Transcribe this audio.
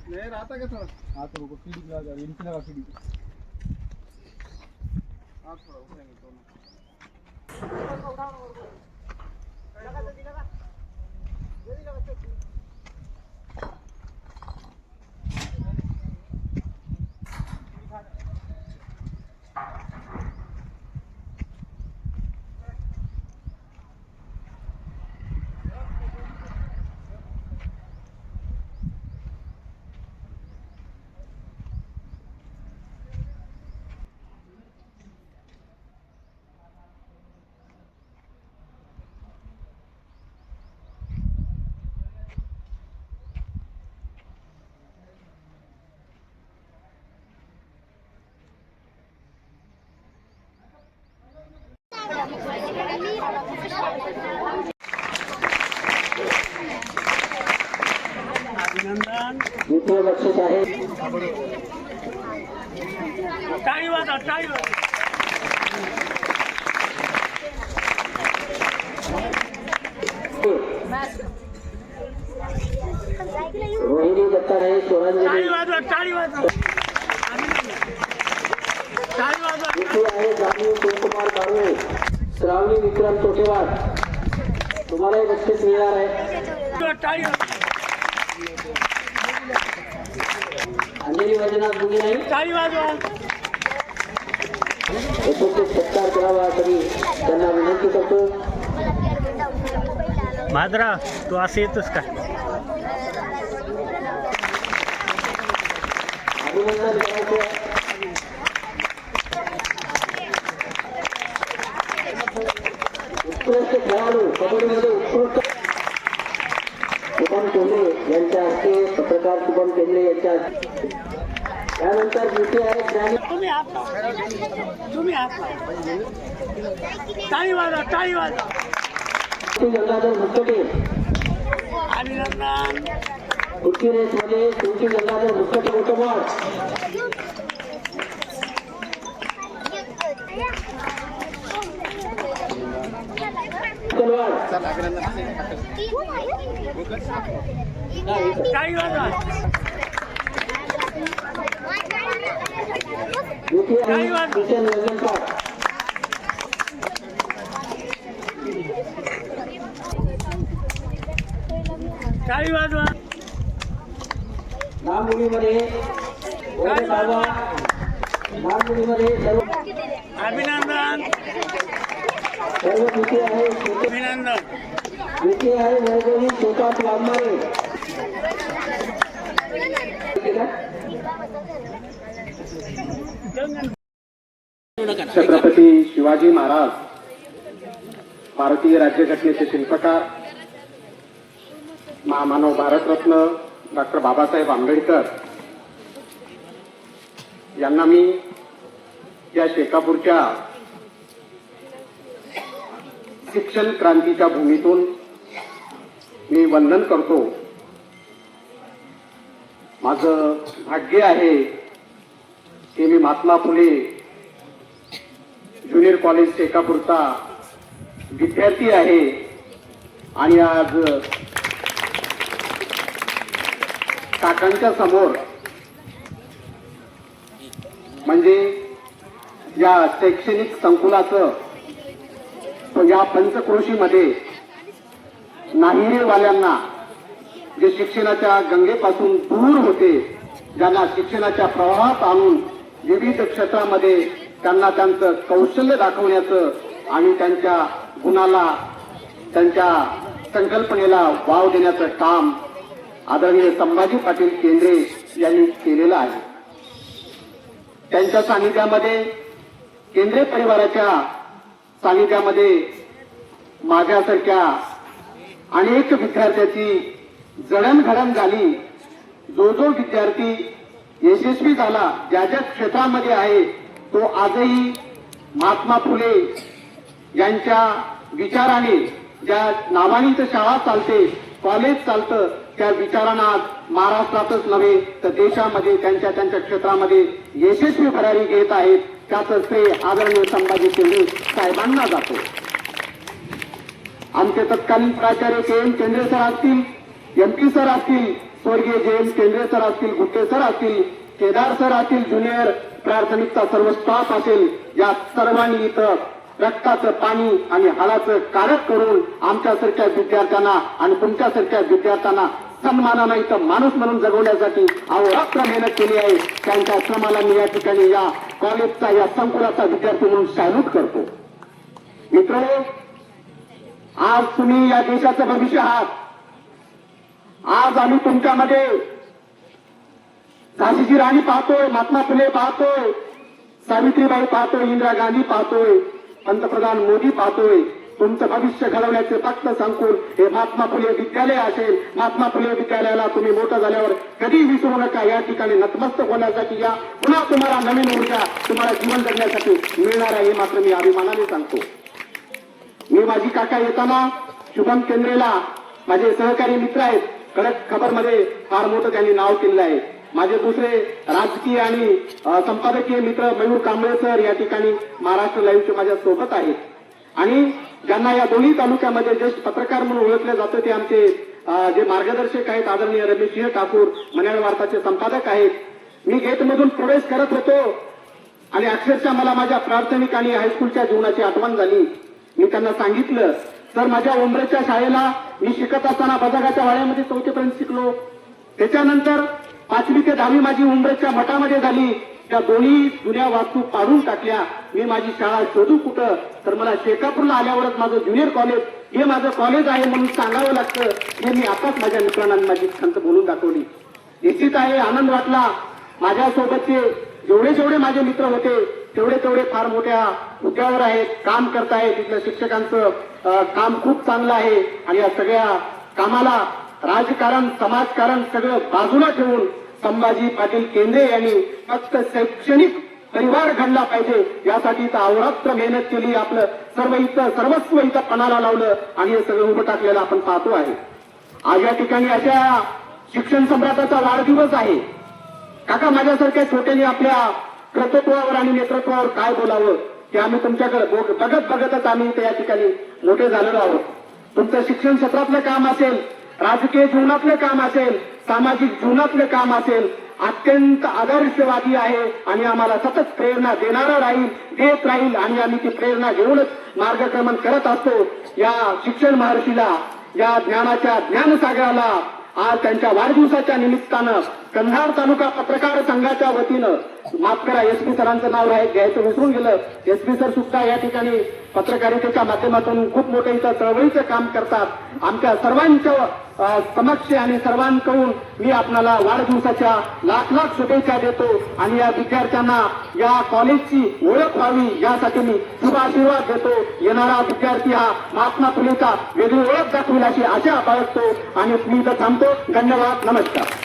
नहीं रहता क्या थोड़ा हाथ रुको सीढ़ी लगा इनकी लगा सीढ़ी हाथ थोड़ा उठेंगे दोनों अभिनंदन द्वितीय बक्षीस आहे टाळी वाजवा टाळी रोहिणी दत्ताने सोळांजली टाळी वाजवा टाळी वाजवा टाळी वाजवा द्वितीय आहे जान्हवी शिवकुमार बारवे श्रावणी विक्रम तोटेवाड तुम्हालाही बक्षीस मिळणार आहे टाळी अंजली वैजनाथ मुली नाही टाळी वाजवा यथोचित सत्कार करावा तरी त्यांना विनंती करतो माधरा तू असं येतोस का अभिनंदन करायचं उत्कृष्ट खेळाडू कबड्डीमध्ये उत्कृष्ट शुभम केंद्रे यांच्या हस्ते पत्रकार शुभम केंद्रे यांच्या त्यानंतर द्वितीय आहे ज्ञानी तुम्ही हात टाळी वाजवा टाळी वाजवा गंगाधर मुस्कटे अभिनंदन कुस्ती रेसमध्ये शेवटी गंगाधर मुस्कटे उतमवाड टाळी वाजवा द्वितीय आहे किशन वैजनपाट टाळी वाजवा नाममुलीमध्ये नाममुलीमध्ये सर्व अभिनंदन द्वितीय आहे अभिनंदन द्वितीय आहे वैभवी श्रीपाद वाघमारे छत्रपती शिवाजी महाराज भारतीय राज्यघटनेचे शिल्पकार महामानव भारतरत्न डॉक्टर बाबासाहेब आंबेडकर यांना मी या शेकापूरच्या शिक्षण क्रांतीच्या भूमीतून मी वंदन करतो. माझं भाग्य आहे की मी महात्मा फुले ज्युनियर कॉलेज शेकापूरचा विद्यार्थी आहे आणि आज काकांच्या समोर म्हणजे या शैक्षणिक संकुलाचं या पंचक्रोशीमध्ये नाहिरेवाल्यांना जे शिक्षणाच्या गंगेपासून दूर होते, ज्यांना शिक्षणाच्या प्रवाहात आणून विविध क्षेत्रामध्ये त्यांना त्यांचं कौशल्य दाखवण्याचं आणि त्यांच्या गुणाला त्यांच्या संकल्पनेला वाव देण्याचं काम आदरणीय संभाजी पाटील केंद्रे यांनी केलेलं आहे. त्यांच्या सानिध्यामध्ये केंद्रे परिवाराच्या सानिध्यामध्ये माझ्यासारख्या अनेक विद्यार्थ्याची जडणघडण झाली. जो जो विद्यार्थी यशस्वी झाला ज्या ज्या क्षेत्रामध्ये आहे तो आजही महात्मा फुले यांच्या विचाराने ज्या नावाने शाळा चालते, कॉलेज चालतं, त्या विचारांना आज महाराष्ट्रातच नव्हे तर देशामध्ये त्यांच्या त्यांच्या क्षेत्रामध्ये यशस्वी भरारी घेत आहेत. त्याचं श्रेय आदरणीय संभाजी शिंदे साहेबांना जातो. आमचे तत्कालीन प्राचार्य के एम केंद्रे सर असतील, MP सर असतील, स्वर्गीय JM केंद्रे सर असतील, गुट्टे सर असतील, केदार सर असतील, ज्युनियर प्राथमिकचा सर्व स्टाफ असेल, या सर्वांनी इथं रक्ताचं पाणी आणि हालाचं कारक करून आमच्यासारख्या विद्यार्थ्यांना आणि तुमच्यासारख्या विद्यार्थ्यांना सन्मानानं इथं माणूस म्हणून जगवण्यासाठी अहोरात्र मेहनत केली आहे. त्यांच्या श्रमाला मी या ठिकाणी या कॉलेजचा या संकुलाचा विद्यार्थी म्हणून सॅल्यूट करतो. मित्रांनो, आज तुम्ही या देशाचं भविष्य आहात. आज आम्ही तुमच्यामध्ये झाशीची राणी पाहतोय, महात्मा फुले पाहतोय, सावित्रीबाई पाहतोय, इंदिरा गांधी पाहतोय, पंतप्रधान मोदी पाहतोय. तुमचं भविष्य घडवण्याचे फक्त संकुल हे महात्मा फुले विद्यालय असेल. महात्मा फुले विद्यालयाला तुम्ही मोठं झाल्यावर कधी विसरू नका. या ठिकाणी नतमस्तक होण्यासाठी या, पुन्हा तुम्हाला नवीन ऊर्जा, तुम्हाला जीवन जगण्यासाठी मिळणार आहे, हे मात्र मी अभिमानाने सांगतो. मी माझी काका येताना शुभम केंद्रेला माझे सहकारी मित्र आहेत, कडक खबरमध्ये फार मोठं त्यांनी नाव केलेलं आहे. माझे दुसरे राजकीय आणि संपादकीय मित्र मयूर कांबळे सर या ठिकाणी महाराष्ट्र लाईव्हचे माझ्या सोबत आहेत. आणि ज्यांना या दोन्ही तालुक्यामध्ये ज्येष्ठ पत्रकार म्हणून ओळखले जातं ते आमचे जे मार्गदर्शक आहेत आदरणीय रमेशसिंह ठाकूर, मन्याड वार्ताचे संपादक आहेत. मी गेटमधून प्रवेश करत होतो आणि अक्षरशः मला माझ्या प्राथमिक आणि हायस्कूलच्या जीवनाची आठवण झाली. मी त्यांना सांगितलं, सर माझ्या उंबरेच्या शाळेला मी शिकत असताना बजागाच्या वाड्यामध्ये 4थी पर्यंत शिकलो. त्याच्यानंतर 5वी ते 10वी माझी उंबरेच्या मठामध्ये झाली. त्या दोन्ही जुन्या वास्तू पाडून टाकल्या. मी माझी शाळा शोधू कुठं, तर मला शेकापूरला आल्यावरच माझं ज्युनियर कॉलेज हे माझं कॉलेज आहे म्हणून सांगावं लागतं. हे मी आताच माझ्या मित्रांना माझी खंत बोलून दाखवली. निश्चित आहे, आनंद वाटला. माझ्यासोबतचे जेवढे माझे मित्र होते तेवढे फार मोठ्या हुद्द्यावर आहेत, काम करतायत. तिथल्या शिक्षकांचं काम खूप चांगलं आहे. आणि या सगळ्या कामाला राजकारण, समाजकारण सगळं बाजूला ठेवून संभाजी पाटील केंद्रे यांनी फक्त शैक्षणिक परिवार घडला पाहिजे यासाठी इथं अहोरात्र मेहनत केली. आपलं सर्वस्व इथं पणाला लावलं आणि हे सगळं उभं टाकलेलं आपण पाहतो आहे. आज या ठिकाणी अशा शिक्षण सम्राटाचा वाढदिवस आहे. काका, माझ्यासारख्या छोट्याने आपल्या कर्तृत्वावर आणि नेतृत्वावर काय बोलावं ते आम्ही तुमच्याकडे बघतच आम्ही इथे या ठिकाणी मोठे झालेलो आहोत. तुमचं शिक्षण क्षेत्रातलं काम असेल, राजकीय जीवनातलं काम असेल, सामाजिक जीवनातलं काम असेल, अत्यंत आदर्शवादी आहे आणि आम्हाला सतत प्रेरणा देत राहील आणि आम्ही ती प्रेरणा घेऊनच मार्गक्रमण करत असतो. या शिक्षण महर्षीला, या ज्ञानाच्या ज्ञानसागराला आज त्यांच्या वाढदिवसाच्या निमित्तानं कंधार तालुका पत्रकार संघाच्या वतीनं, माफ करा SP सरांचं नाव घ्यायचं विसरून गेलं, SP सर सुद्धा या ठिकाणी पत्रकारितेच्या माध्यमातून खूप मोठं इथं चळवळीचं काम करतात. आमच्या सर्वांच्या समक्ष आणि सर्वांकडून मी आपणाला वाढदिवसाच्या लाख शुभेच्छा देतो. आणि या विद्यार्थ्यांना या कॉलेजची ओळख व्हावी यासाठी मी शुभ आशीर्वाद देतो. येणारा विद्यार्थी हा महात्मा फुलेचा वेगळी ओळख दाखवेल अशी आशा बाळगतो आणि मी इथं थांबतो. धन्यवाद, नमस्कार.